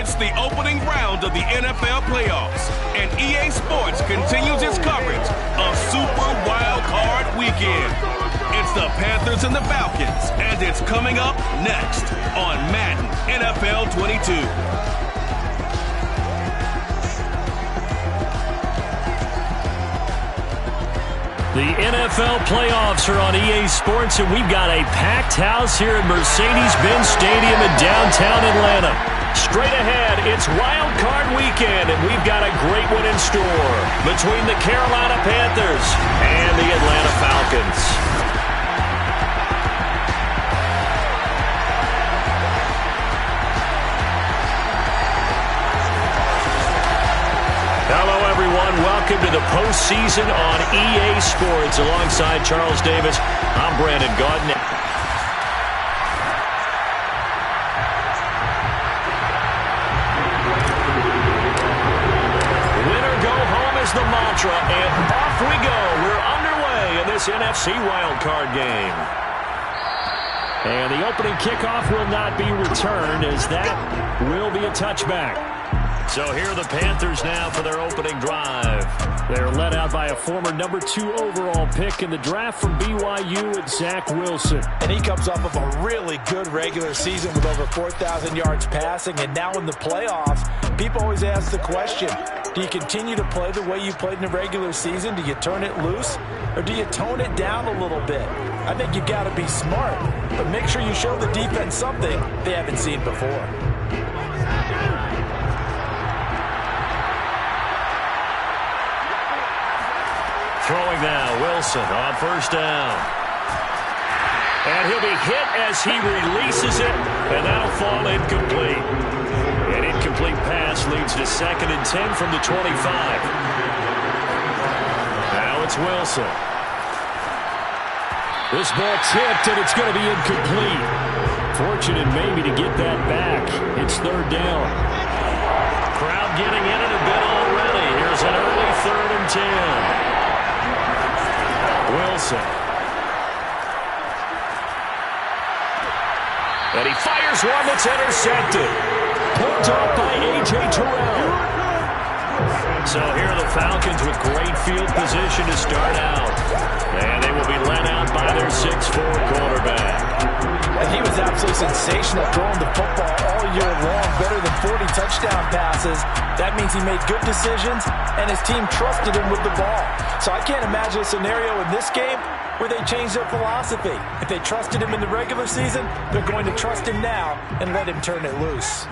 It's the opening round of the NFL playoffs, and EA Sports continues its coverage of Super Wild Card Weekend. It's the Panthers and the Falcons, and it's coming up next on Madden NFL 22. The NFL playoffs are on EA Sports, and we've got a packed house here at Mercedes-Benz Stadium in downtown Atlanta. Straight ahead, it's Wild Card Weekend, and we've got a great one in store between the Carolina Panthers and the Atlanta Falcons. Hello, everyone. Welcome to the postseason on EA Sports. Alongside Charles Davis, I'm Brandon Gaudin. Winner go home is the mantra, and off we go. We're underway in this NFC wildcard game. And the opening kickoff will not be returned, as that will be a touchback. So here are the Panthers now for their opening drive. They're led out by a former number 2 overall pick in the draft from BYU, at Zach Wilson. And he comes off of a really good regular season with over 4,000 yards passing. And now in the playoffs, people always ask the question, do you continue to play the way you played in the regular season? Do you turn it loose? Or do you tone it down a little bit? I think you've got to be smart, but make sure you show the defense something they haven't seen before. Throwing now, Wilson on first down. And he'll be hit as he releases it, and that'll fall incomplete. An incomplete pass leads to 2nd and 10 from the 25. Now it's Wilson. This ball tipped, and it's going to be incomplete. Fortunate maybe to get that back. It's 3rd down. Crowd getting in it a bit already. Here's an early 3rd and 10. Wilson. And he fires one that's intercepted. Picked off by A.J. Terrell. So here are the Falcons with great field position to start out. And they will be led out by their 6'4" quarterback. And he was absolutely sensational throwing the football all year long. Better than 40 touchdown passes. That means he made good decisions, and his team trusted him with the ball. So I can't imagine a scenario in this game where they change their philosophy. If they trusted him in the regular season, they're going to trust him now and let him turn it loose.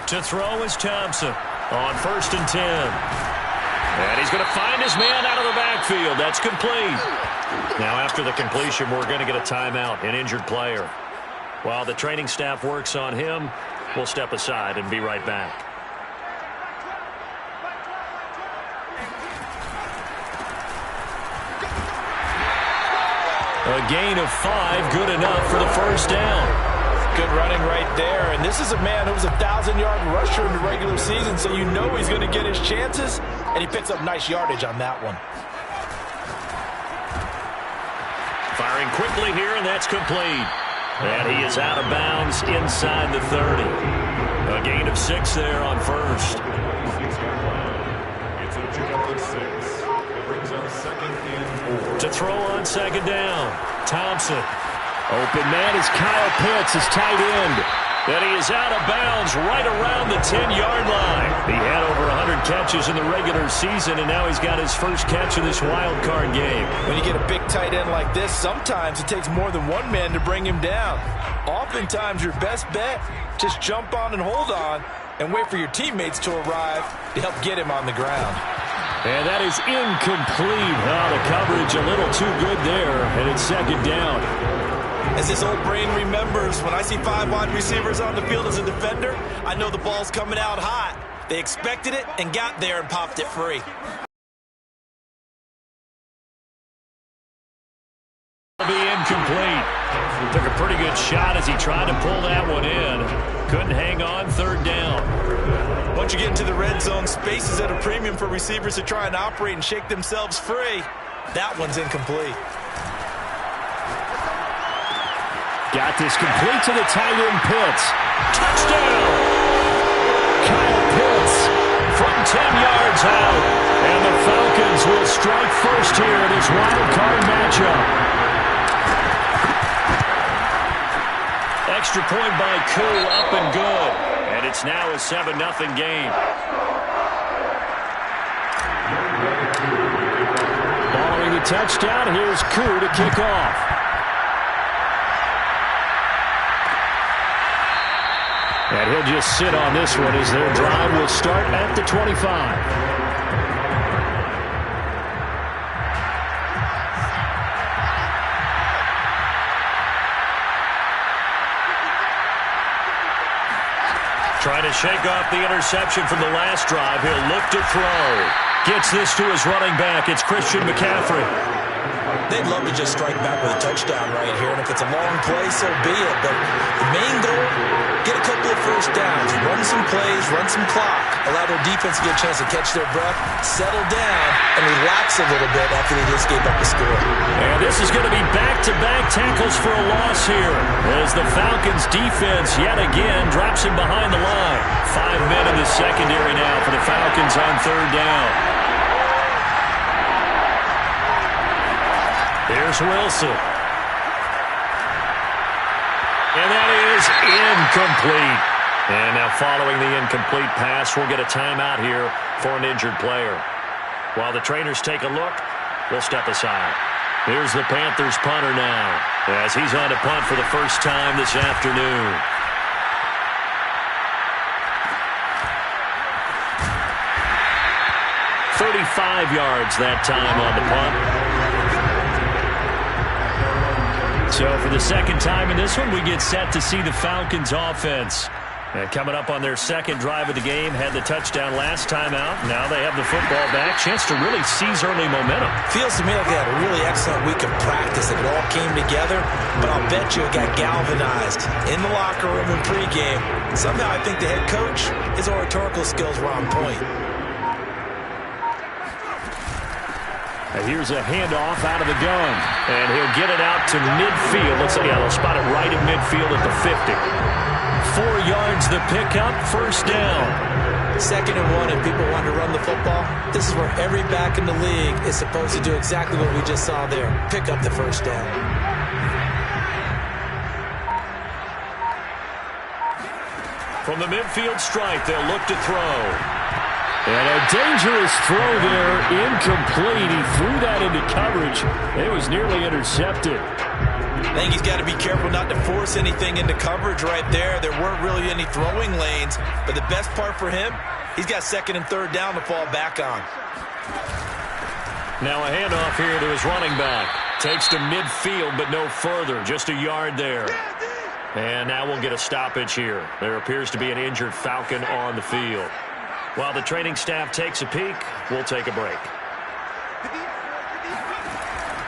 To throw is Thompson on 1st and 10. And he's going to find his man out of the backfield. That's complete. Now after the completion, we're going to get a timeout, an injured player. While the training staff works on him, we'll step aside and be right back. A gain of 5, good enough for the first down. Good running right there. And this is a man who was a 1,000-yard rusher in the regular season, so you know he's going to get his chances, and he picks up nice yardage on that one. Firing quickly here, and that's complete. And he is out of bounds inside the 30. A gain of 6 there on first. To throw on 2nd down, Thompson. Open man is Kyle Pitts, his tight end. And he is out of bounds right around the 10-yard line. He had over 100 catches in the regular season, and now he's got his first catch of this wild card game. When you get a big tight end like this, sometimes it takes more than one man to bring him down. Oftentimes, your best bet, just jump on and hold on and wait for your teammates to arrive to help get him on the ground. And that is incomplete. Oh, the coverage a little too good there, and it's 2nd down. As this old brain remembers, when I see 5 wide receivers on the field as a defender, I know the ball's coming out hot. They expected it and got there and popped it free. Be incomplete. Took a pretty good shot as he tried to pull that one in. Couldn't hang on, 3rd down. Once you get into the red zone, space is at a premium for receivers to try and operate and shake themselves free. That one's incomplete. Got this complete to the tight end, Pitts. Touchdown! Kyle Pitts from 10 yards out. And the Falcons will strike first here in this wild card matchup. Extra point by Koo, up and good. And it's now a 7-0 game. Following the touchdown, here's Koo to kick off. And he'll just sit on this one as their drive will start at the 25. Trying to shake off the interception from the last drive. He'll look to throw. Gets this to his running back. It's Christian McCaffrey. They'd love to just strike back with a touchdown right here, and if it's a long play, so be it. But the main goal, get a couple of first downs, run some plays, run some clock, allow their defense to get a chance to catch their breath, settle down, and relax a little bit after they just gave up the score. And this is going to be back-to-back tackles for a loss here as the Falcons' defense yet again drops him behind the line. 5 men in the secondary now for the Falcons on third down. Here's Wilson. And that is incomplete. And now following the incomplete pass, we'll get a timeout here for an injured player. While the trainers take a look, we'll step aside. Here's the Panthers punter now as he's on to punt for the first time this afternoon. "35 yards that time on the punt. So for the second time in this one, we get set to see the Falcons offense. Coming up on their second drive of the game, had the touchdown last time out. Now they have the football back. Chance to really seize early momentum. Feels to me like they had a really excellent week of practice. It all came together, but I'll bet you it got galvanized in the locker room in pregame. Somehow I think the head coach, his oratorical skills were on point. And here's a handoff out of the gun. And he'll get it out to midfield. Looks like they'll spot it right in midfield at the 50. 4 yards the pickup, first down. 2nd and 1, and people want to run the football. This is where every back in the league is supposed to do exactly what we just saw there. Pick up the first down. From the midfield stripe, they'll look to throw. And a dangerous throw there, incomplete. He threw that into coverage. It was nearly intercepted. I think he's got to be careful not to force anything into coverage right there. There weren't really any throwing lanes, but the best part for him, he's got 2nd and 3rd down to fall back on. Now a handoff here to his running back. Takes to midfield, but no further. Just a yard there. And now we'll get a stoppage here. There appears to be an injured Falcon on the field. While the training staff takes a peek, we'll take a break.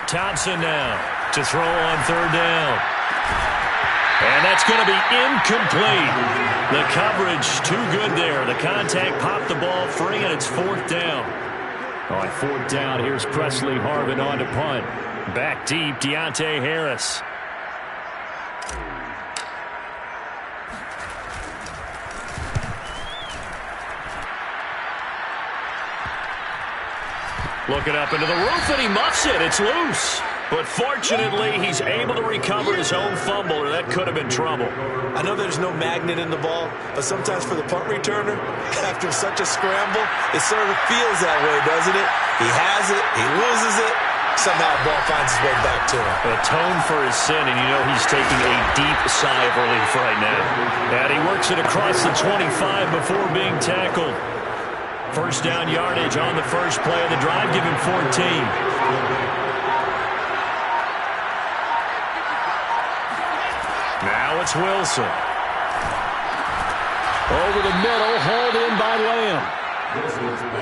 Thompson now to throw on 3rd down. And that's going to be incomplete. The coverage too good there. The contact popped the ball free, and it's 4th down. On 4th down, here's Presley Harvin on to punt. Back deep, Deontay Harris. Looking up into the roof, and he muffs it. It's loose. But fortunately, he's able to recover his own fumble, or that could have been trouble. I know there's no magnet in the ball, but sometimes for the punt returner, after such a scramble, it sort of feels that way, doesn't it? He has it, he loses it, somehow the ball finds its way back to him. Atone for his sin, and you know he's taking a deep sigh of relief right now. And he works it across the 25 before being tackled. First down yardage on the first play of the drive, give him 14. Now it's Wilson. Over the middle, hauled in by Lamb.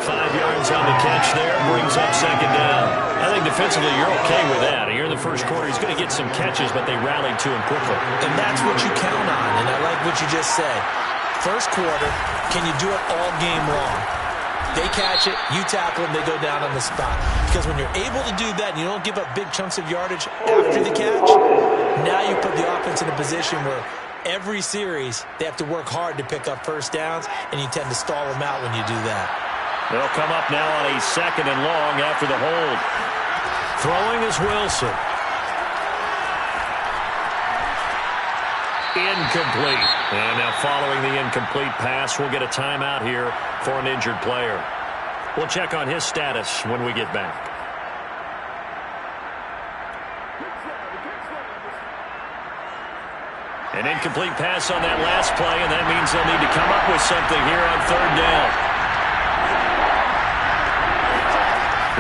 5 yards on the catch there, brings up 2nd down. I think defensively you're okay with that. Here in the first quarter, he's going to get some catches, but they rallied to him quickly. And that's what you count on, and I like what you just said. First quarter, can you do it all game long? They catch it, you tackle them, they go down on the spot. Because when you're able to do that and you don't give up big chunks of yardage after the catch, Now you put the offense in a position where every series they have to work hard to pick up first downs, and you tend to stall them out when you do that. They'll come up now on a 2nd and long after the hold. Throwing is Wilson. Incomplete. And now following the incomplete pass, we'll get a timeout here for an injured player. We'll check on his status when we get back. An incomplete pass on that last play, and that means they'll need to come up with something here on 3rd down.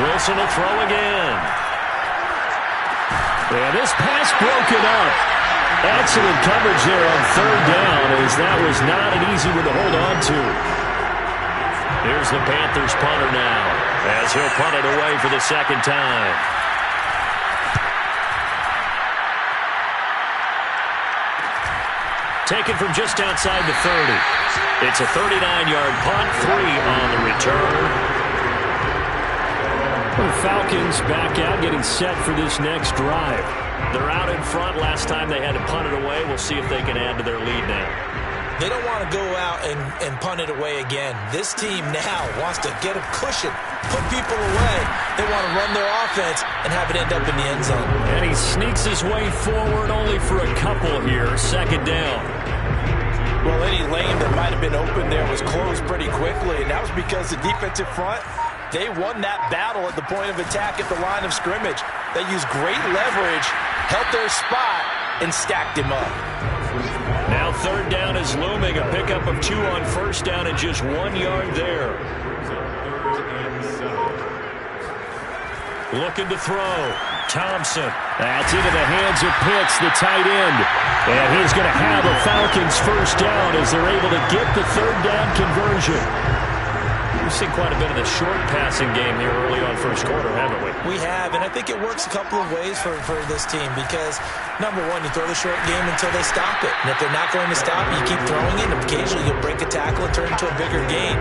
Wilson will throw again. And this pass broken up. Excellent coverage there on 3rd down, as that was not an easy one to hold on to. Here's the Panthers punter now, as he'll punt it away for the 2nd time. Taken from just outside the 30. It's a 39-yard punt, 3 on the return. The Falcons back out, getting set for this next drive. They're out in front. Last time they had to punt it away. We'll see if they can add to their lead now. They don't want to go out and punt it away again. This team now wants to get a cushion, put people away. They want to run their offense and have it end up in the end zone. And he sneaks his way forward only for a couple here. 2nd down. Well, any lane that might have been open there was closed pretty quickly, and that was because the defensive front, they won that battle at the point of attack at the line of scrimmage. They used great leverage, held their spot, and stacked him up. Now 3rd down is looming. A pickup of 2 on 1st down and just 1 yard there. Looking to throw. Thompson. That's into the hands of Pitts, the tight end. And he's going to have a Falcons 1st down as they're able to get the 3rd down conversion. We've seen quite a bit of the short passing game here early on 1st quarter, haven't we? We have, and I think it works a couple of ways for this team because, number one, you throw the short game until they stop it. And if they're not going to stop it, you keep throwing it, and occasionally you'll break a tackle and turn it into a bigger gain.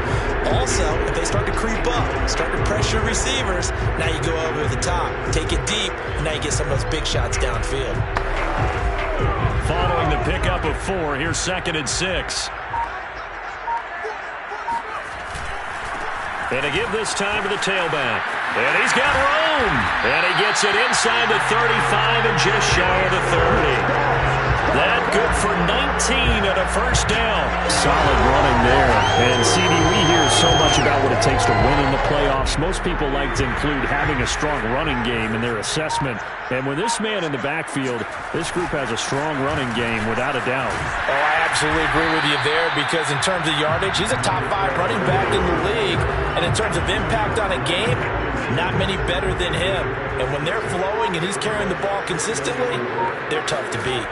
Also, if they start to creep up, start to pressure receivers, now you go over the top, take it deep, and now you get some of those big shots downfield. Following the pickup of 4, here's 2nd and 6. And to give this time to the tailback. And he's got room. And he gets it inside the 35 and just shy of the 30. That good for 19 at a 1st down. Solid running there. And, CD, we hear so much about what it takes to win in the playoffs. Most people like to include having a strong running game in their assessment. And with this man in the backfield, this group has a strong running game without a doubt. Oh, I absolutely agree with you there because in terms of yardage, he's a top 5 running back in the league. And in terms of impact on a game, not many better than him. And when they're flowing and he's carrying the ball consistently, they're tough to beat.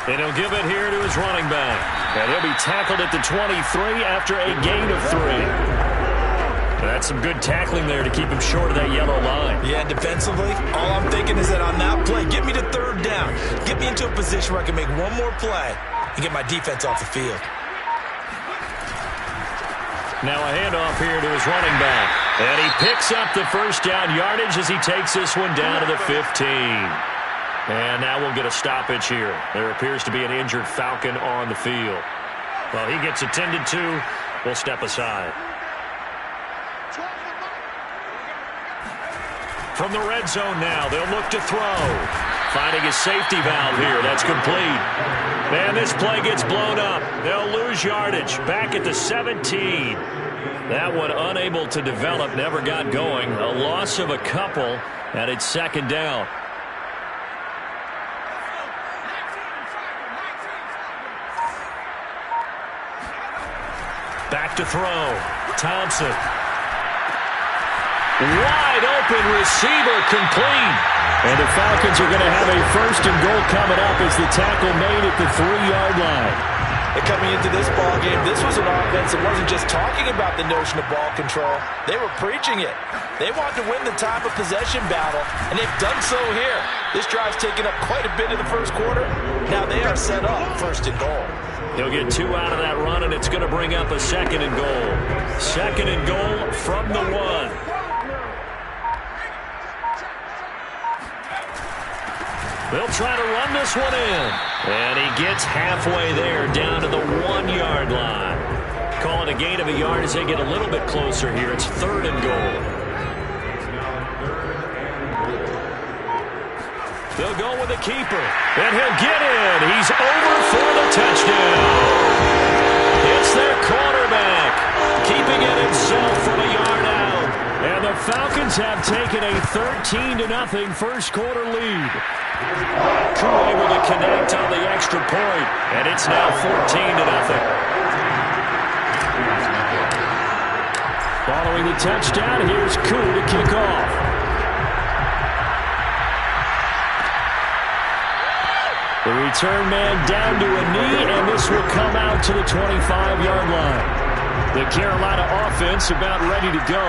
And he'll give it here to his running back. And he'll be tackled at the 23 after a gain of 3. That's some good tackling there to keep him short of that yellow line. Yeah, defensively, all I'm thinking is that on that play, get me to 3rd down. Get me into a position where I can make one more play and get my defense off the field. Now a handoff here to his running back. And he picks up the 1st down yardage as he takes this one down to the 15. And now we'll get a stoppage here. There appears to be an injured Falcon on the field. Well, he gets attended to. We'll step aside. From the red zone now, they'll look to throw. Finding his safety valve here. That's complete. Man, this play gets blown up. They'll lose yardage. Back at the 17. That one unable to develop, never got going. A loss of a couple, and it's 2nd down. Back to throw. Thompson. Wide open receiver, complete. And the Falcons are going to have a 1st and goal coming up as the tackle made at the 3-yard line. And coming into this ball game, this was an offense that wasn't just talking about the notion of ball control. They were preaching it. They wanted to win the time of possession battle, and they've done so here. This drive's taken up quite a bit in the 1st quarter. Now they are set up 1st and goal. He'll get 2 out of that run, and it's going to bring up a 2nd and goal. 2nd and goal from the 1. They'll try to run this one in. And he gets halfway there, down to the 1-yard line. Call it a gain of a yard as they get a little bit closer here. It's 3rd and goal. They'll go with the keeper. And he'll get in. He's over for the touchdown. It's their quarterback, keeping it himself from a yard out. And the Falcons have taken a 13-0 first quarter lead. Crew able to connect on the extra point, and it's now 14-0. Following the touchdown, here's Koo to kick off. The return man down to a knee, and this will come out to the 25-yard line. The Carolina offense about ready to go.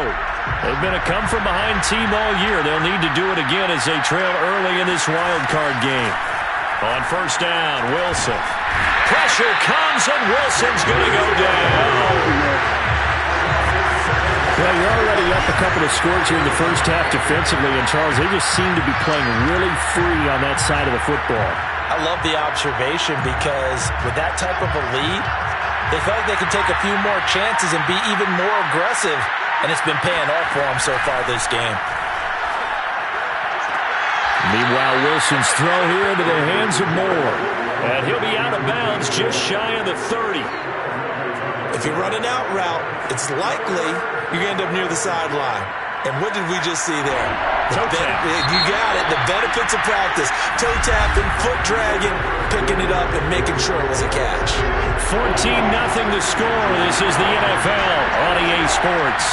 They've been a come-from-behind team all year. They'll need to do it again as they trail early in this wild card game. On first down, Wilson. Pressure comes, and Wilson's going to go down. Well, you're already up a couple of scores here in the first half defensively, and Charles, they just seem to be playing really free on that side of the football. I love the observation because with that type of a lead, they felt like they could take a few more chances and be even more aggressive, and it's been paying off for them so far this game. Meanwhile, Wilson's throw here into the hands of Moore, and he'll be out of bounds just shy of the 30. If you're running out route, it's likely you're going to end up near the sideline. And what did we just see there? You got it. The benefits of practice. Toe tapping, foot dragging, picking it up, and making sure it was a catch. 14-0 the score. This is the NFL on EA Sports.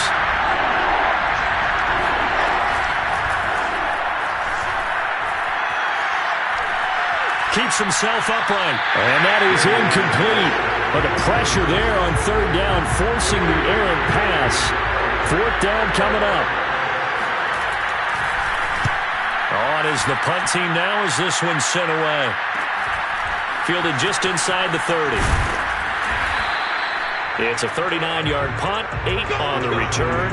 Keeps himself upright. And that is incomplete. But the pressure there on third down, forcing the errant pass. Fourth down coming up. On is the punt team now as this one's sent away. Fielded just inside the 30. It's a 39-yard punt, 8 on the return.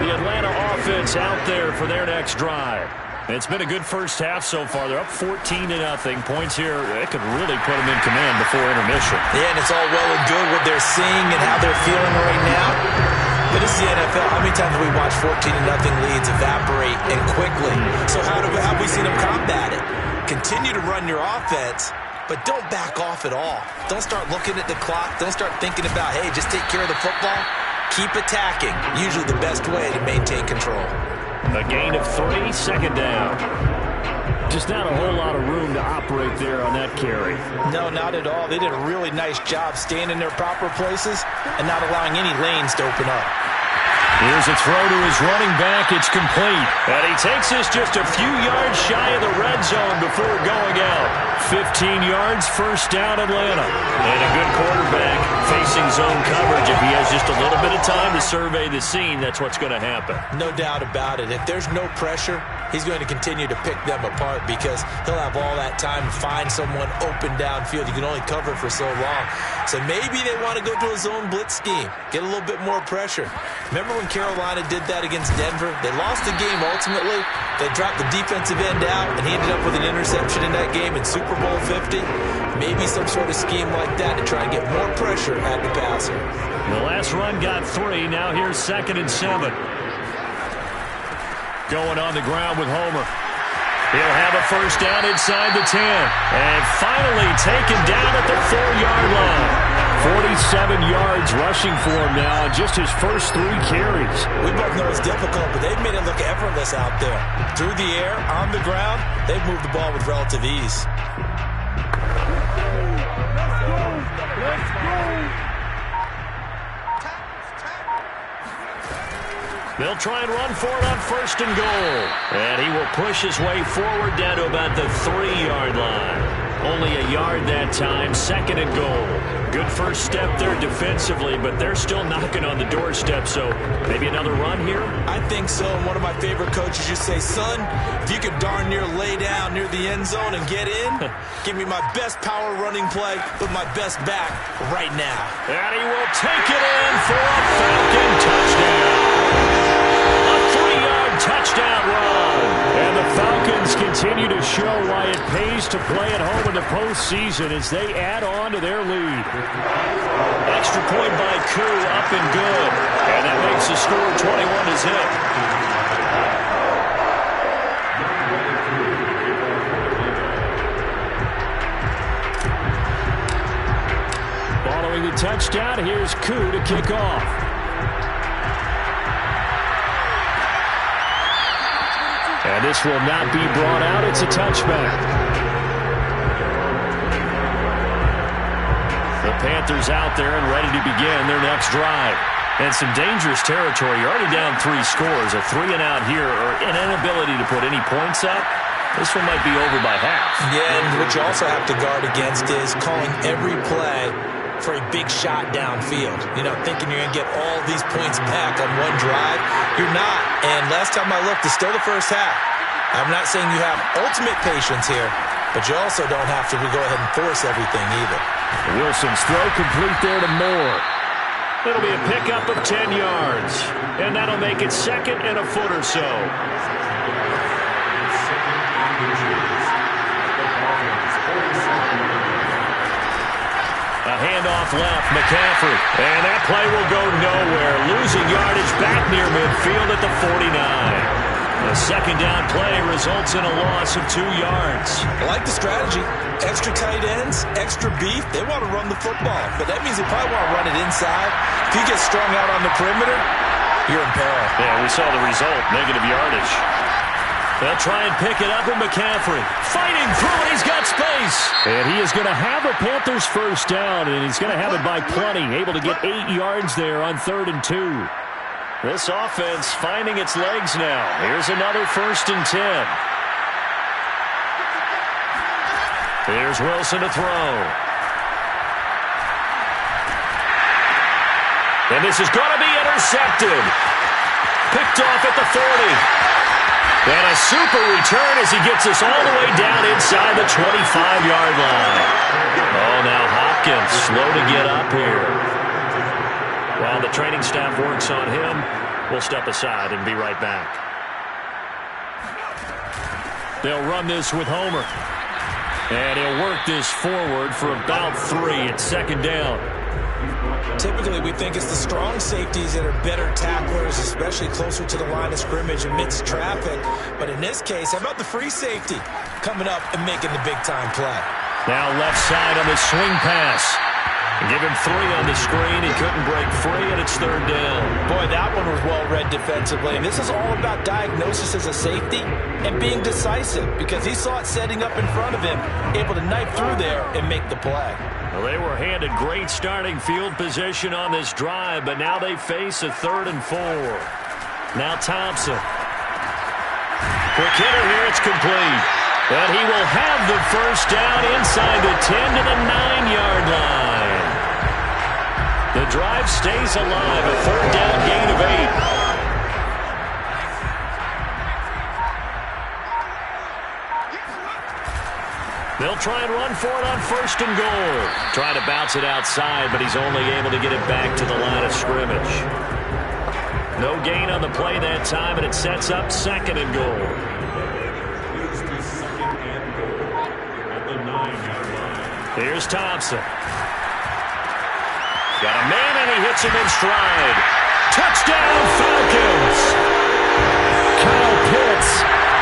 The Atlanta offense out there for their next drive. It's been a good first half so far. They're up 14-0. Points here, it could really put them in command before intermission. Yeah, and it's all well and good what they're seeing and how they're feeling right now. But this is the NFL. How many times have we watched 14-0 leads evaporate and quickly? So how have we seen them combat it? Continue to run your offense, but don't back off at all. Don't start looking at the clock. Don't start thinking about, hey, just take care of the football. Keep attacking. Usually the best way to maintain control. A gain of 3, second down. Just not a whole lot of room to operate there on that carry. No, not at all. They did a really nice job staying in their proper places and not allowing any lanes to open up. Here's a throw to his running back. It's complete. And he takes this just a few yards shy of the red zone before going out. 15 yards, first down Atlanta. And a good quarterback facing zone coverage. If he has just a little bit of time to survey the scene, that's what's going to happen. No doubt about it. If there's no pressure, he's going to continue to pick them apart because he'll have all that time to find someone open downfield. You can only cover for so long. So maybe they want to go to a zone blitz scheme, get a little bit more pressure. Remember when Carolina did that against Denver? They lost the game ultimately. They dropped the defensive end out, and he ended up with an interception in that game in Super Bowl 50. Maybe some sort of scheme like that to try and get more pressure at the passer. The last run got 3. Now here's 2nd and 7. Going on the ground with Homer. He'll have a first down inside the 10. And finally taken down at the 4-yard line. 47 yards rushing for him now on just his first 3 carries. We both know it's difficult, but they've made it look effortless out there. Through the air, on the ground, they've moved the ball with relative ease. Let's go. They'll try and run for it on 1st and goal. And he will push his way forward down to about the 3-yard line. Only a yard that time, 2nd and goal. Good first step there defensively, but they're still knocking on the doorstep, so maybe another run here? I think so, and one of my favorite coaches used to say, son, if you could darn near lay down near the end zone and get in, give me my best power running play with my best back right now. And he will take it in for a Falcon touchdown. A 3-yard touchdown run. continue to show why it pays to play at home in the postseason as they add on to their lead. Extra point by Koo, up and good. And that makes the score 21-zip. Following the touchdown, here's Koo to kick off. And this will not be brought out. It's a touchback. The Panthers out there and ready to begin their next drive. And some dangerous territory. You're already down 3 scores. A 3-and-out here or an inability to put any points up. This one might be over by half. Yeah, and what you also have to guard against is calling every play for a big shot downfield. You know, thinking you're going to get all these points back on one drive. You're not. And last time I looked, it's still the first half. I'm not saying you have ultimate patience here, but you also don't have to go ahead and force everything either. Wilson's throw complete there to Moore. It'll be a pickup of 10 yards. And that'll make it 2nd and a foot or so. A handoff left, McCaffrey. And that play will go nowhere. Losing yardage back near midfield at the 49. The 2nd down play results in a loss of 2 yards. I like the strategy. Extra tight ends, extra beef. They want to run the football, but that means they probably want to run it inside. If you get strung out on the perimeter, you're in peril. Yeah, we saw the result, negative yardage. They'll try and pick it up with McCaffrey. Fighting through it, he's got space. And he is going to have a Panthers first down, and he's going to have it by plenty. Able to get 8 yards there on 3rd and 2. This offense finding its legs now. Here's another 1st and 10. Here's Wilson to throw. And this is going to be intercepted. Picked off at the 40. And a super return as he gets us all the way down inside the 25-yard line. Oh, now Hopkins slow to get up here. While the training staff works on him, we'll step aside and be right back. They'll run this with Homer. And he'll work this forward for about 3. It's 2nd down. Typically, we think it's the strong safeties that are better tacklers, especially closer to the line of scrimmage amidst traffic. But in this case, how about the free safety coming up and making the big-time play? Now left side on the swing pass. Give him 3 on the screen. He couldn't break free, and it's 3rd down. Boy, that one was well-read defensively. And this is all about diagnosis as a safety and being decisive because he saw it setting up in front of him, able to knife through there and make the play. Well, they were handed great starting field position on this drive, but now they face a 3rd and 4. Now Thompson. Quick hitter here, it's complete. And he will have the first down inside the 10 to the 9-yard line. The drive stays alive, a 3rd down gain of 8. They'll try and run for it on 1st and goal. Trying to bounce it outside, but he's only able to get it back to the line of scrimmage. No gain on the play that time, and it sets up 2nd and goal. Here's Thompson. Got a man, and he hits him in stride. Touchdown, Falcons! Kyle Pitts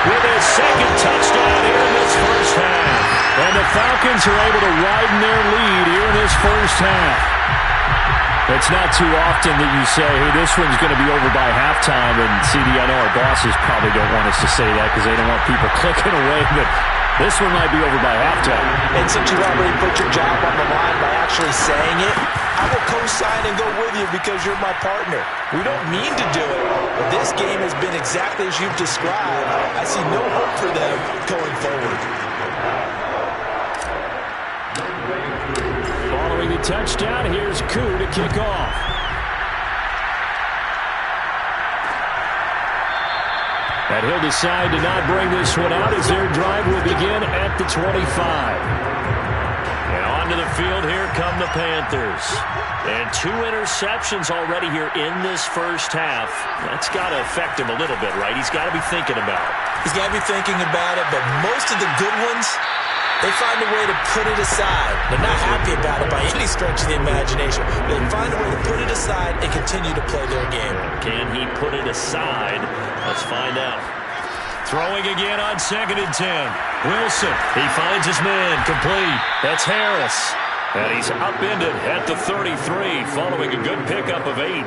with his 2nd touchdown here in this first half. And the Falcons are able to widen their lead here in this first half. It's not too often that you say, hey, this one's going to be over by halftime. And CD, I know our bosses probably don't want us to say that because they don't want people clicking away. But this one might be over by halftime. And since you already put your job on the line by actually saying it, I will co-sign and go with you because you're my partner. We don't mean to do it, but this game has been exactly as you've described. I see no hope for them going forward. Following the touchdown, here's Koo to kick off. And he'll decide to not bring this one out as their drive will begin at the 25. And on to the field, here come the Panthers. And 2 interceptions already here in this first half. That's got to affect him a little bit, right? He's got to be thinking about it. He's got to be thinking about it, but most of the good ones, they find a way to put it aside. They're not happy about it by any stretch of the imagination. They find a way to put it aside and continue to play their game. Can he put it aside? Let's find out. Throwing again on 2nd and 10. Wilson, he finds his man, complete. That's Harris. And he's upended at the 33, following a good pickup of 8.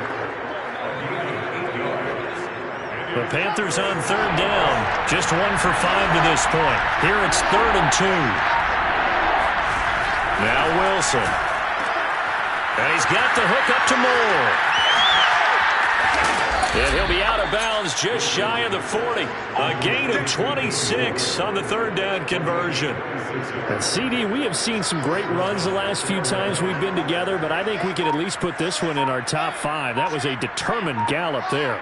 The Panthers on 3rd down. Just 1 for 5 to this point. Here it's 3rd and 2. Now Wilson. And he's got the hook up to Moore. And he'll be out of bounds just shy of the 40. A gain of 26 on the 3rd down conversion. And CD, we have seen some great runs the last few times we've been together, but I think we can at least put this one in our top 5. That was a determined gallop there.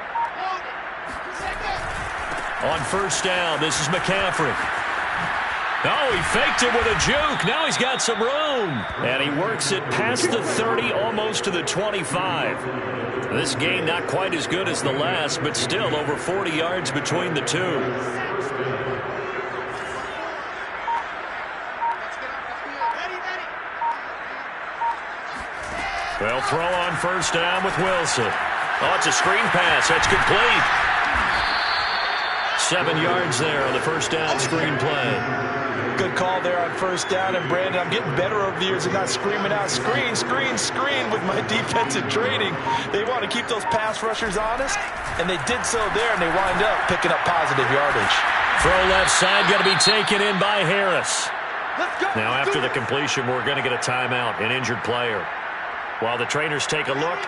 On 1st down, this is McCaffrey. Oh, he faked it with a juke. Now he's got some room. And he works it past the 30, almost to the 25. This game not quite as good as the last, but still over 40 yards between the two. Well, throw on 1st down with Wilson. Oh, it's a screen pass. That's complete. 7 yards there on the 1st down screen play. Good call there on 1st down. And, Brandon, I'm getting better over the years and not screaming out, screen, screen, screen with my defensive training. They want to keep those pass rushers honest, and they did so there, and they wind up picking up positive yardage. Throw left side, going to be taken in by Harris. Now, after the completion, we're going to get a timeout, an injured player. While the trainers take a look,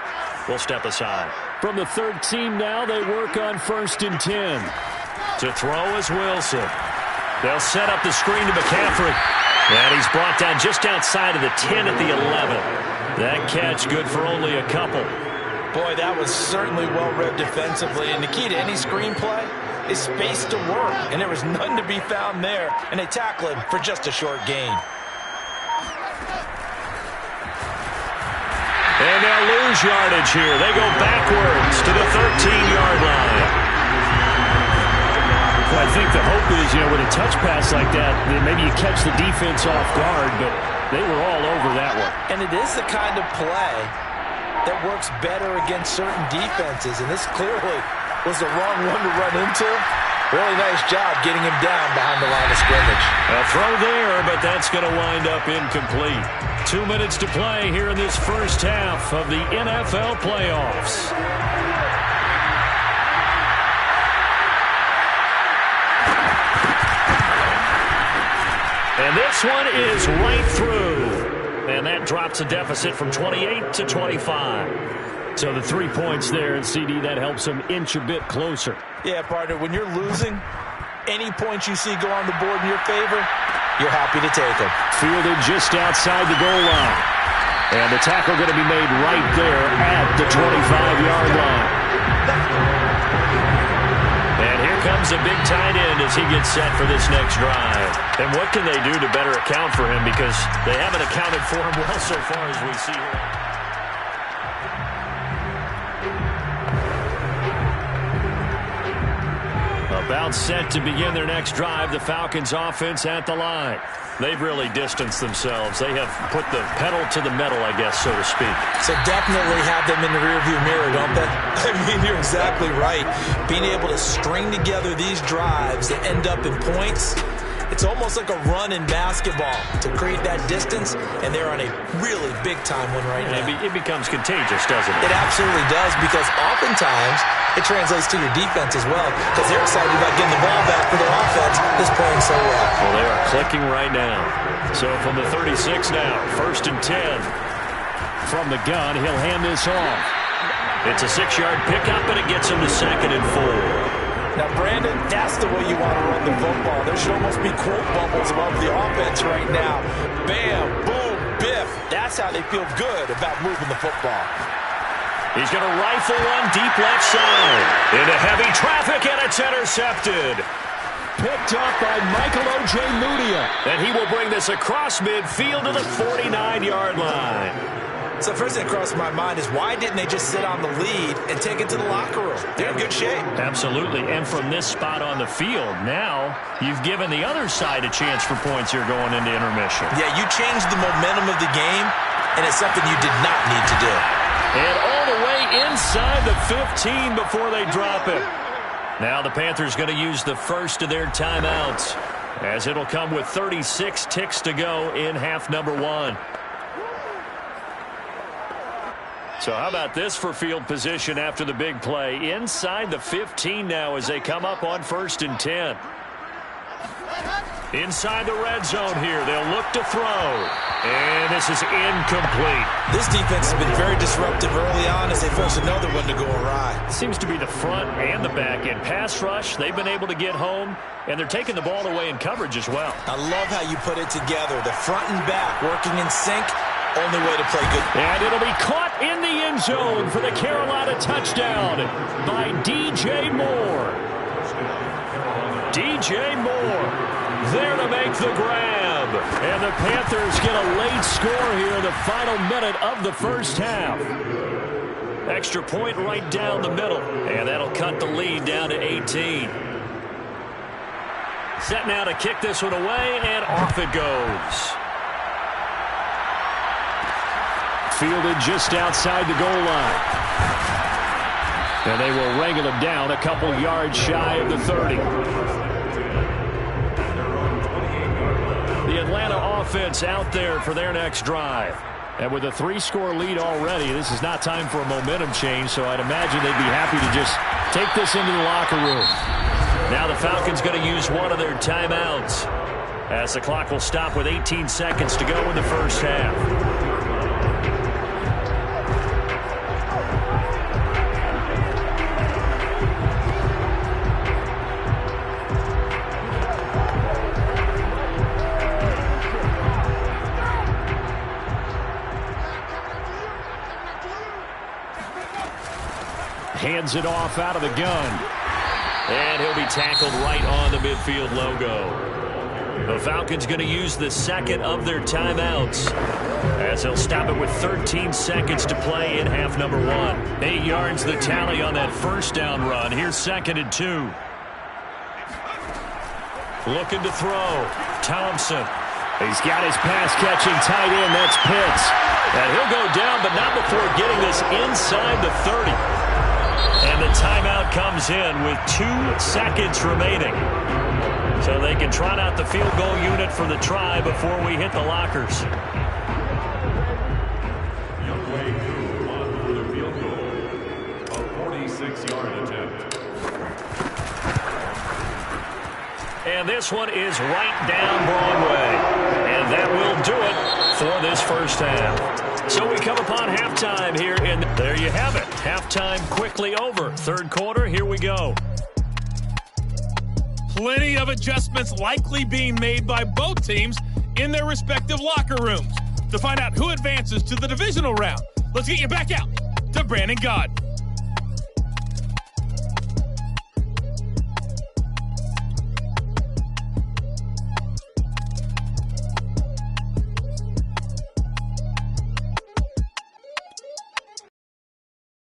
we'll step aside. From the 13 now, they work on 1st and 10. To throw is Wilson. They'll set up the screen to McCaffrey. And he's brought down just outside of the 10 at the 11. That catch good for only a couple. Boy, that was certainly well-read defensively. And the key to any screenplay is space to work. And there was none to be found there. And they tackle him for just a short gain. And they'll lose yardage here. They go backwards to the 13-yard line. Well, I think the hope is, with a touch pass like that, maybe you catch the defense off guard, but they were all over that one. And it is the kind of play that works better against certain defenses, and this clearly was the wrong one to run into. Really nice job getting him down behind the line of scrimmage. A throw there, but that's going to wind up incomplete. 2 minutes to play here in this first half of the NFL playoffs. And this one is right through. And that drops a deficit from 28 to 25. So the 3 points there, and CD, that helps them inch a bit closer. Yeah, partner, when you're losing, any points you see go on the board in your favor, you're happy to take them. Fielded just outside the goal line. And the tackle going to be made right there at the 25-yard line. And here comes a big tight end as he gets set for this next drive. And what can they do to better account for him? Because they haven't accounted for him well so far as we see here. About set to begin their next drive, the Falcons offense at the line. They've really distanced themselves. They have put the pedal to the metal, I guess, so to speak. So definitely have them in the rearview mirror, don't they? I mean, you're exactly right. Being able to string together these drives that end up in points, it's almost like a run in basketball to create that distance, and they're on a really big-time one right now. It becomes contagious, doesn't it? It absolutely does, because oftentimes it translates to your defense as well, because they're excited about getting the ball back for their offense that's playing so well. Well, they are clicking right now. So from the 36 now, 1st and 10. From the gun, he'll hand this off. It's a 6-yard pickup, and it gets him to 2nd and 4. Now, Brandon, that's the way you want to run the football. There should almost be quote bubbles above the offense right now. Bam, boom, biff. That's how they feel good about moving the football. He's going to rifle one deep left side. Into heavy traffic, and it's intercepted. picked up by Michael O.J. Mudia. And he will bring this across midfield to the 49-yard line. So first thing that crossed my mind is why didn't they just sit on the lead and take it to the locker room? They're in good shape. Absolutely. And from this spot on the field, now you've given the other side a chance for points here going into intermission. Yeah, you changed the momentum of the game, and it's something you did not need to do. And all the way inside the 15 before they drop it. Now the Panthers going to use the first of their timeouts, as it'll come with 36 ticks to go in half number 1. So how about this for field position after the big play? Inside the 15 now as they come up on 1st and 10. Inside the red zone here. They'll look to throw. And this is incomplete. This defense has been very disruptive early on as they force another one to go awry. Seems to be the front and the back end. Pass rush, they've been able to get home, and they're taking the ball away in coverage as well. I love how you put it together. The front and back working in sync. Only way to play good. And it'll be caught in the end zone for the Carolina touchdown by DJ Moore. DJ Moore there to make the grab. And the Panthers get a late score here in the final minute of the first half. Extra point right down the middle. And that'll cut the lead down to 18. Set now to kick this one away, and off it goes. Fielded just outside the goal line. And they will wrangle him down a couple yards shy of the 30. The Atlanta offense out there for their next drive. And with a 3-score lead already, this is not time for a momentum change, so I'd imagine they'd be happy to just take this into the locker room. Now the Falcons going to use one of their timeouts, as the clock will stop with 18 seconds to go in the first half. Hands it off out of the gun. And he'll be tackled right on the midfield logo. The Falcons going to use the second of their timeouts, as they'll stop it with 13 seconds to play in half number 1. 8 yards the tally on that first down run. Here's 2nd and 2. Looking to throw. Thompson. He's got his pass-catching tight end. That's Pitts. And he'll go down, but not before getting this inside the 30. And the timeout comes in with 2 seconds remaining. So they can trot out the field goal unit for the try before we hit the lockers. For the field goal, a 46-yard attempt. And this one is right down Broadway. And that will do it for this first half. So we come upon halftime here, and there you have it. Halftime quickly over. Third quarter, here we go. Plenty of adjustments likely being made by both teams in their respective locker rooms. To find out who advances to the divisional round, let's get you back out to Brandon God.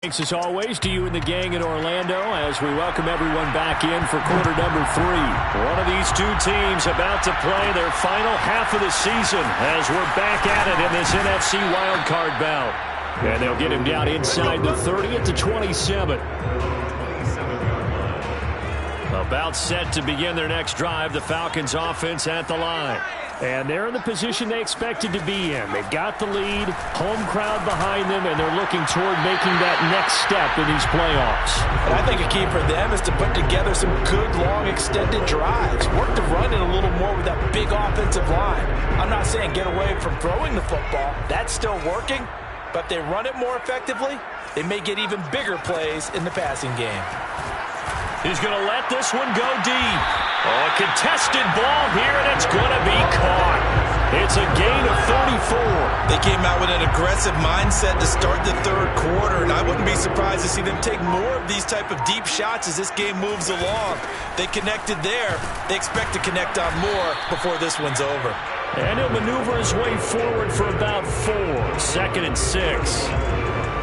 Thanks as always to you and the gang in Orlando as we welcome everyone back in for quarter number 3. One of these two teams about to play their final half of the season as we're back at it in this NFC wildcard bout. And they'll get him down inside the 30 at the 27. About set to begin their next drive, the Falcons offense at the line. And they're in the position they expected to be in. They've got the lead, home crowd behind them, and they're looking toward making that next step in these playoffs. And I think a key for them is to put together some good, long, extended drives. Work the run in a little more with that big offensive line. I'm not saying get away from throwing the football. That's still working. But if they run it more effectively, they may get even bigger plays in the passing game. He's going to let this one go deep. Oh, a contested ball here, and it's going to be caught. It's a gain of 34. They came out with an aggressive mindset to start the third quarter, and I wouldn't be surprised to see them take more of these type of deep shots as this game moves along. They connected there. They expect to connect on more before this one's over. And he'll maneuver his way forward for about 4. 2nd and 6.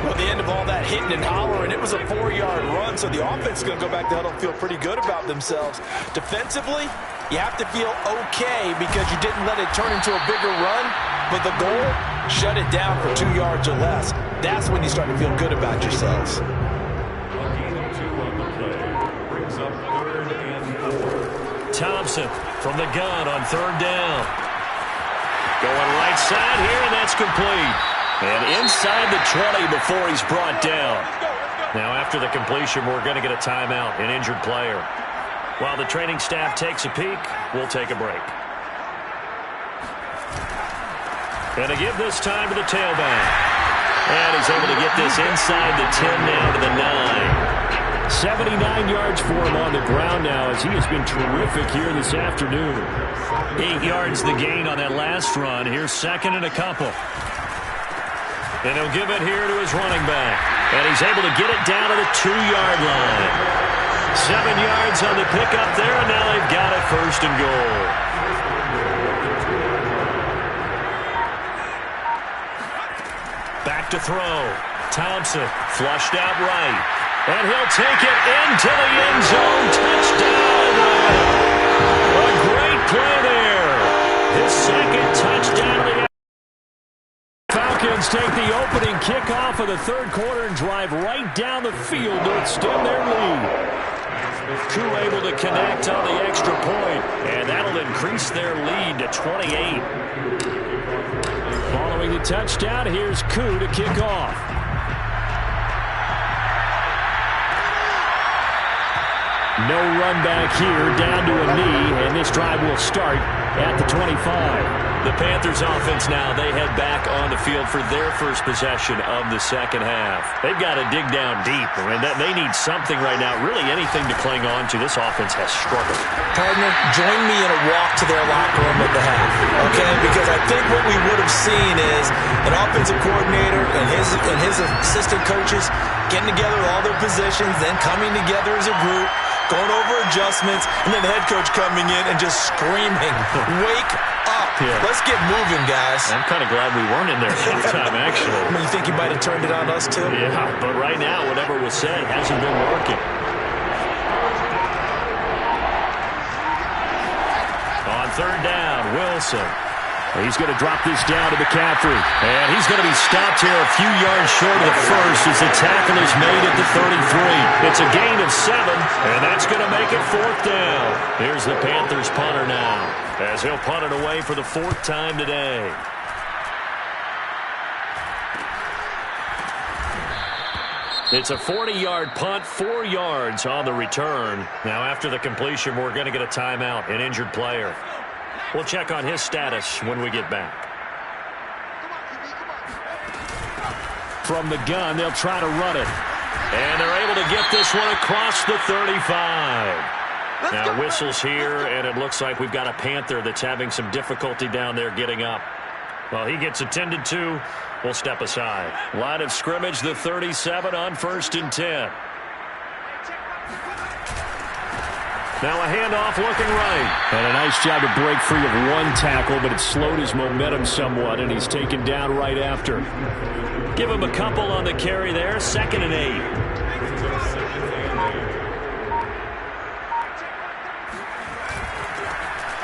Well, the end of all that hitting and hollering, it was a 4-yard run, so the offense is going to go back to huddle and feel pretty good about themselves. Defensively, you have to feel okay because you didn't let it turn into a bigger run, but the goal, shut it down for 2 yards or less. That's when you start to feel good about yourselves. A gain of 2 on the play. Brings up 3rd and 4. Thompson from the gun on 3rd down. Going right side here, and that's complete. And inside the 20 before he's brought down. Now after the completion, we're going to get a timeout, an injured player. While the training staff takes a peek, we'll take a break. And to give this time to the tailback. And he's able to get this inside the 10 now to the 9. 79 yards for him on the ground now as he has been terrific here this afternoon. 8 yards the gain on that last run. Here's 2nd and a couple. And he'll give it here to his running back. And he's able to get it down to the 2-yard line. 7 yards on the pickup there, and now they've got it 1st and goal. Back to throw. Thompson flushed out right. And he'll take it into the end zone. Touchdown. A great play there. His 2nd touchdown of the Falcons take the opening kickoff of the 3rd quarter and drive right down the field to extend their lead. Koo able to connect on the extra point, and that'll increase their lead to 28. Following the touchdown, here's Koo to kick off. No run back here, down to a knee, and this drive will start at the 25. The Panthers offense now, they head back on the field for their first possession of the 2nd half. They've got to dig down deep, and they need something right now, really anything to cling on to. This offense has struggled. Partner, join me in a walk to their locker room at the half, okay? Because I think what we would have seen is an offensive coordinator and his assistant coaches getting together all their positions, then coming together as a group, going over adjustments, and then the head coach coming in and just screaming, wake up. Yeah. Let's get moving, guys. I'm kind of glad we weren't in there halftime, actually. I mean, you think you might have turned it on us, too? Yeah, but right now, whatever was said hasn't been working. On 3rd down, Wilson. He's going to drop this down to McCaffrey. And he's going to be stopped here a few yards short of the first as the tackle is made at the 33. It's a gain of 7, and that's going to make it 4th down. Here's the Panthers punter now as he'll punt it away for the 4th time today. It's a 40-yard punt, 4 yards on the return. Now after the completion, we're going to get a timeout, an injured player. We'll check on his status when we get back. From the gun, they'll try to run it. And they're able to get this one across the 35. Now whistles here, and it looks like we've got a Panther that's having some difficulty down there getting up. Well, he gets attended to. We'll step aside. Line of scrimmage, the 37 on 1st and 10. Now a handoff looking right. And a nice job to break free of one tackle, but it slowed his momentum somewhat, and he's taken down right after. Give him a couple on the carry there. 2nd and 8.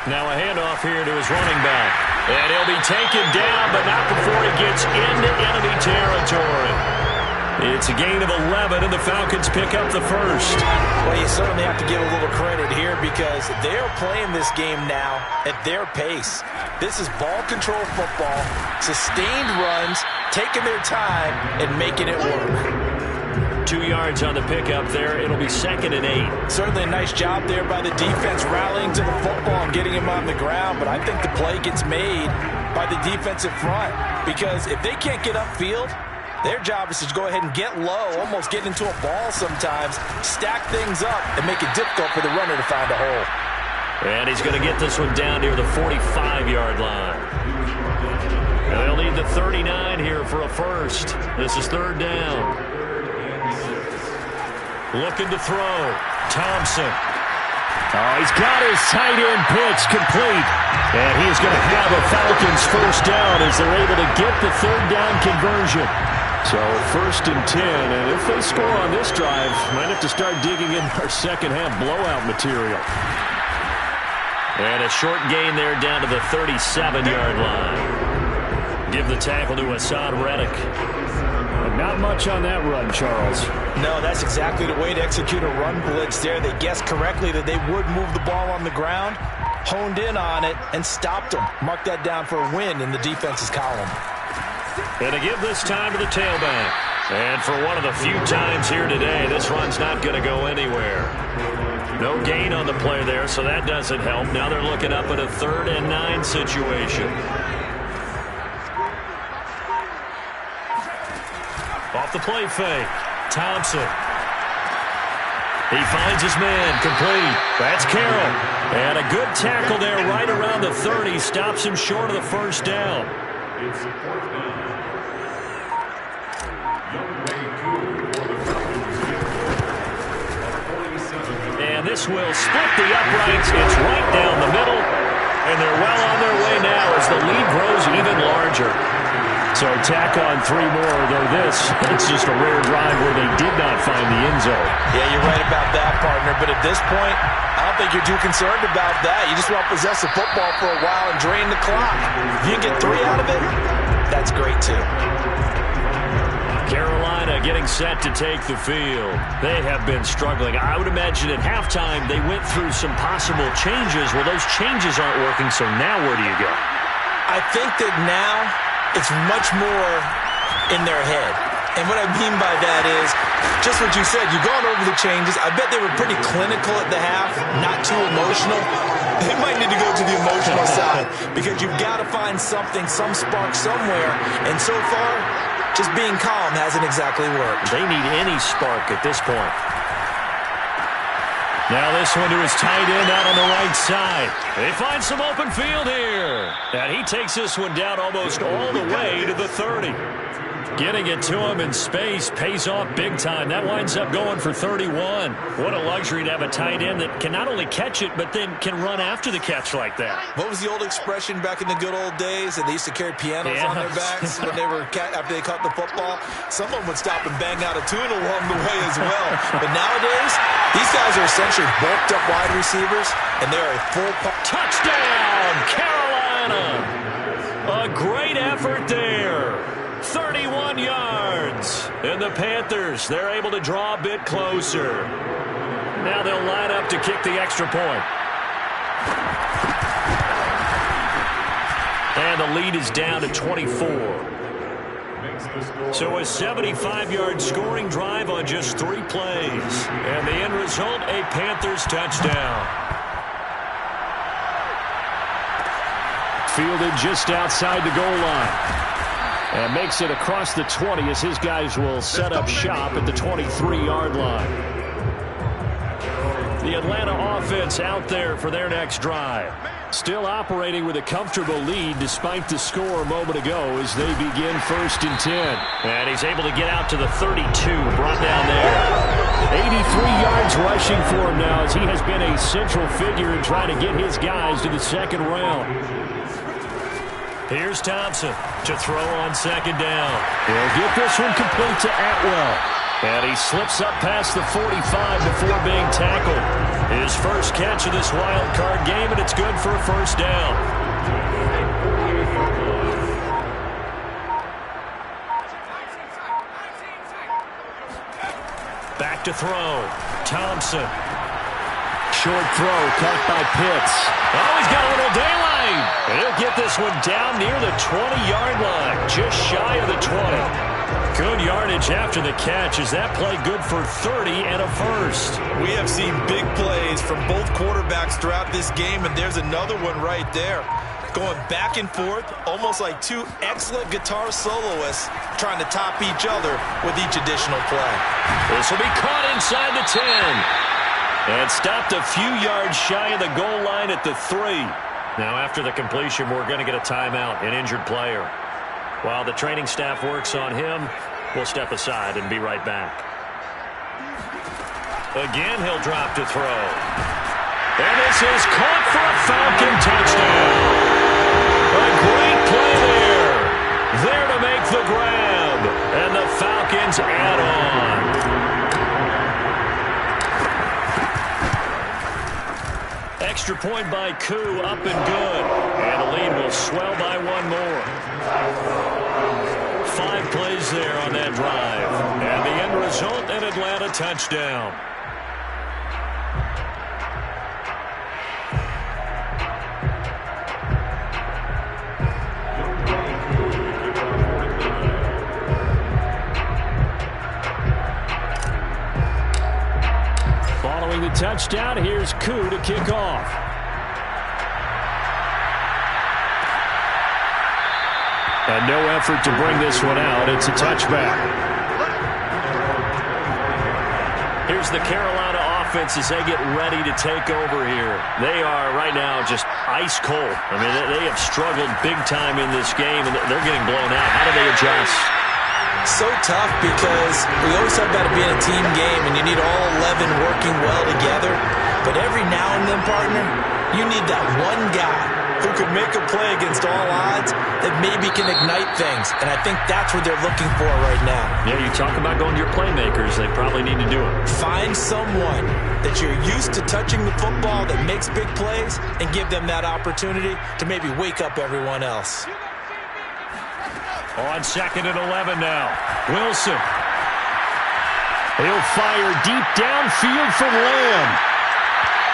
Now a handoff here to his running back. And he'll be taken down, but not before he gets into enemy territory. It's a gain of 11, and the Falcons pick up the first. Well, you certainly have to give a little credit here because they're playing this game now at their pace. This is ball control football, sustained runs, taking their time, and making it work. 2 yards on the pickup there. It'll be 2nd and 8. Certainly a nice job there by the defense rallying to the football and getting him on the ground, but I think the play gets made by the defensive front because if they can't get upfield, their job is to go ahead and get low, almost get into a ball sometimes, stack things up, and make it difficult for the runner to find a hole. And he's going to get this one down near the 45-yard line. And they'll need the 39 here for a first. This is third down. Looking to throw. Thompson. Oh, he's got his tight end pitch complete. And he's going to have a Falcons first down as they're able to get the third down conversion. So first and 10, and if they score on this drive, might have to start digging in our second half blowout material. And a short gain there down to the 37-yard line. Give the tackle to Hassan Reddick. Not much on that run, Charles. No, that's exactly the way to execute a run blitz there. They guessed correctly that they would move the ball on the ground, honed in on it, and stopped them. Mark that down for a win in the defense's column. And to give this time to the tailback. And for one of the few times here today, this run's not going to go anywhere. No gain on the play there, so that doesn't help. Now they're looking up at a 3rd and 9 situation. Off the play fake. Thompson. He finds his man. Complete. That's Carroll. And a good tackle there right around the 30. Stops him short of the first down. It's fourth down. And this will split the uprights. It's right down the middle. And they're well on their way now as the lead grows even larger. So tack on 3 more, though it's just a rare drive where they did not find the end zone. Yeah, you're right about that, partner. But at this point, I don't think you're too concerned about that. You just want to possess the football for a while and drain the clock. If you can get 3 out of it, that's great too. Carolina getting set to take the field. They have been struggling. I would imagine at halftime they went through some possible changes. Well, those changes aren't working, so now where do you go? I think that now it's much more in their head. And what I mean by that is, just what you said, you've gone over the changes. I bet they were pretty clinical at the half, not too emotional. They might need to go to the emotional side because you've got to find something, some spark somewhere. And so far, just being calm hasn't exactly worked. They need any spark at this point. Now this one to his tight end out on the right side. They find some open field here. And he takes this one down almost all the way to the 30. Getting it to him in space pays off big time. That winds up going for 31. What a luxury to have a tight end that can not only catch it, but then can run after the catch like that. What was the old expression back in the good old days? That they used to carry pianos on their backs when they were after they caught the football. Some of them would stop and bang out a tune along the way as well. But nowadays, these guys are essentially bulked up wide receivers, and they're a full touchdown, Carolina! A great effort there. 31 yards. And the Panthers, they're able to draw a bit closer. Now they'll line up to kick the extra point. And the lead is down to 24. So a 75-yard scoring drive on just 3 plays. And the end result, a Panthers touchdown. Fielded just outside the goal line. And makes it across the 20 as his guys will set up shop at the 23-yard line. The Atlanta offense out there for their next drive. Still operating with a comfortable lead despite the score a moment ago as they begin 1st and 10. And he's able to get out to the 32, brought down there. 83 yards rushing for him now as he has been a central figure in trying to get his guys to the 2nd round. Here's Thompson to throw on 2nd down. He'll get this one complete to Atwell. And he slips up past the 45 before being tackled. His first catch of this wild card game, and it's good for a first down. Back to throw. Thompson. Short throw caught by Pitts. Oh, he's got a little daylight. And he'll get this one down near the 20-yard line, just shy of the 20. Good yardage after the catch. Is that play good for 30 and a first? We have seen big plays from both quarterbacks throughout this game, and there's another one right there. Going back and forth, almost like 2 excellent guitar soloists trying to top each other with each additional play. This will be caught inside the 10. And stopped a few yards shy of the goal line at the 3. Now after the completion, we're going to get a timeout, an injured player. While the training staff works on him, we'll step aside and be right back. Again, he'll drop to throw. And this is caught for a Falcon touchdown. A great play there. There to make the grab. And the Falcons add on. Extra point by Koo, up and good. And the lead will swell by one more. 5 plays there on that drive. And the end result, an Atlanta touchdown. Following the touchdown, here's Koo to kick off. And no effort to bring this one out. It's a touchback. Here's the Carolina offense as they get ready to take over here. They are right now just ice cold. I mean, they have struggled big time in this game, and they're getting blown out. How do they adjust? So tough because we always talk about it being a team game, and you need all 11 working well together. But every now and then, partner, you need that one guy who could make a play against all odds that maybe can ignite things. And I think that's what they're looking for right now. Yeah, you talk about going to your playmakers. They probably need to do it. Find someone that you're used to touching the football that makes big plays and give them that opportunity to maybe wake up everyone else. On 2nd and 11 now. Wilson. He'll fire deep downfield from Lamb.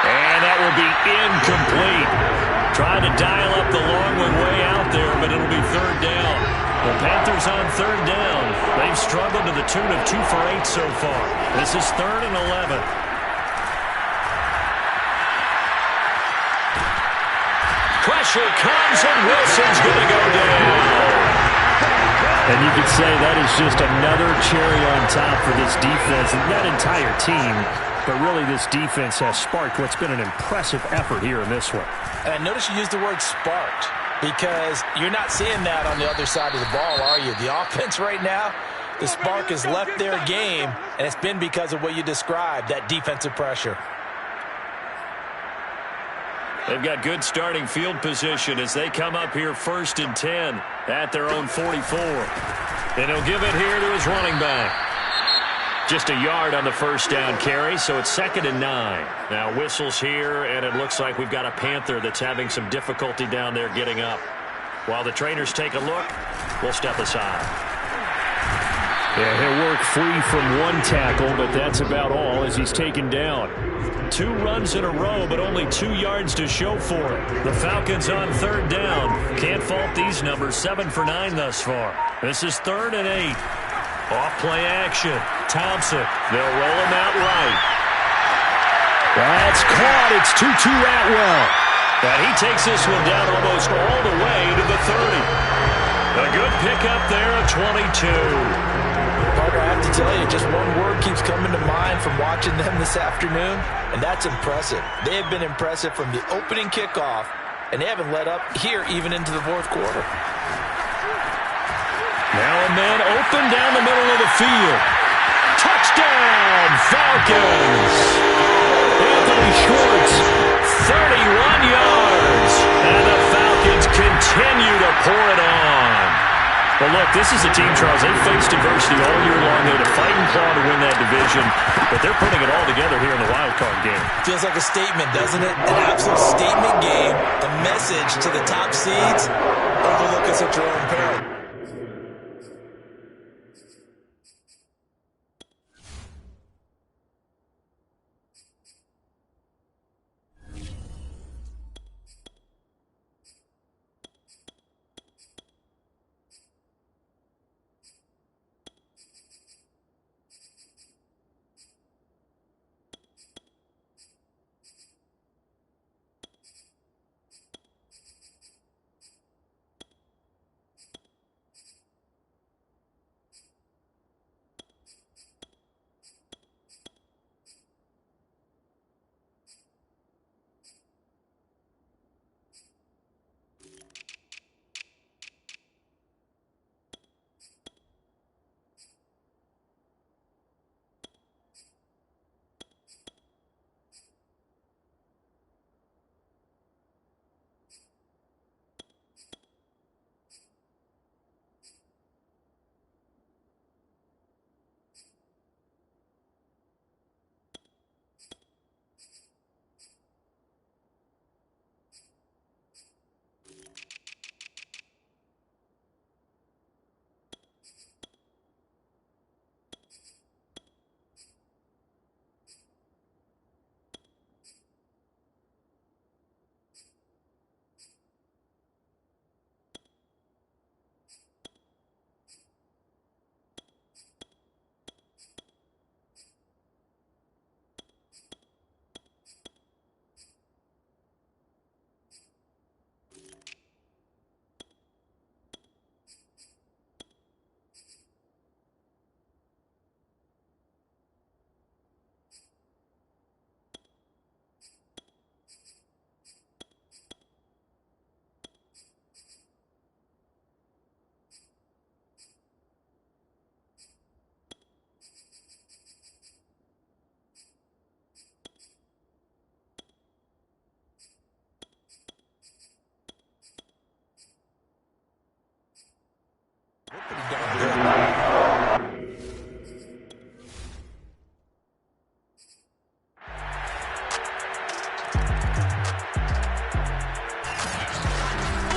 And that will be incomplete. Trying to dial up the long one way out there, but it'll be 3rd down. The Panthers on 3rd down. They've struggled to the tune of 2 for 8 so far. This is 3rd and 11. Pressure comes, and Wilson's going to go down. And you could say that is just another cherry on top for this defense, and that entire team. But really, this defense has sparked what's been an impressive effort here in this one. And notice you used the word sparked, because you're not seeing that on the other side of the ball, are you? The offense right now, the spark has left their game, and it's been because of what you described, that defensive pressure. They've got good starting field position as they come up here 1st and 10 at their own 44. And he'll give it here to his running back. Just a yard on the 1st down carry, so it's 2nd and 9. Now whistles here, and it looks like we've got a Panther that's having some difficulty down there getting up. While the trainers take a look, we'll step aside. Yeah, he'll work free from one tackle, but that's about all as he's taken down. 2 runs in a row, but only 2 yards to show for it. The Falcons on 3rd down. Can't fault these numbers, 7 for 9 thus far. This is 3rd and 8. Off play action. Thompson. They'll roll him out right. That's caught. It's Tutu Atwell. And he takes this one down almost all the way to the 30. A good pickup there at 22. Parker, I have to tell you, just one word keeps coming to mind from watching them this afternoon, and that's impressive. They have been impressive from the opening kickoff, and they haven't let up here even into the 4th quarter. Now a man open down the middle of the field. Touchdown, Falcons! Anthony Schwartz, 31 yards. And the Falcons continue to pour it on. Well, look, this is a team, Charles, they've faced adversity all year long. They had to fight and claw to win that division, but they're putting it all together here in the wild card game. Feels like a statement, doesn't it? An absolute statement game. The message to the top seeds, overlook us at your own peril.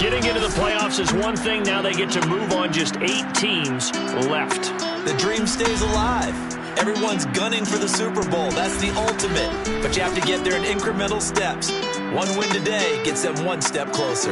Getting into the playoffs is one thing. Now they get to move on. Just 8 teams left. The dream stays alive. Everyone's gunning for the Super Bowl. That's the ultimate. But you have to get there in incremental steps. One win today gets them one step closer.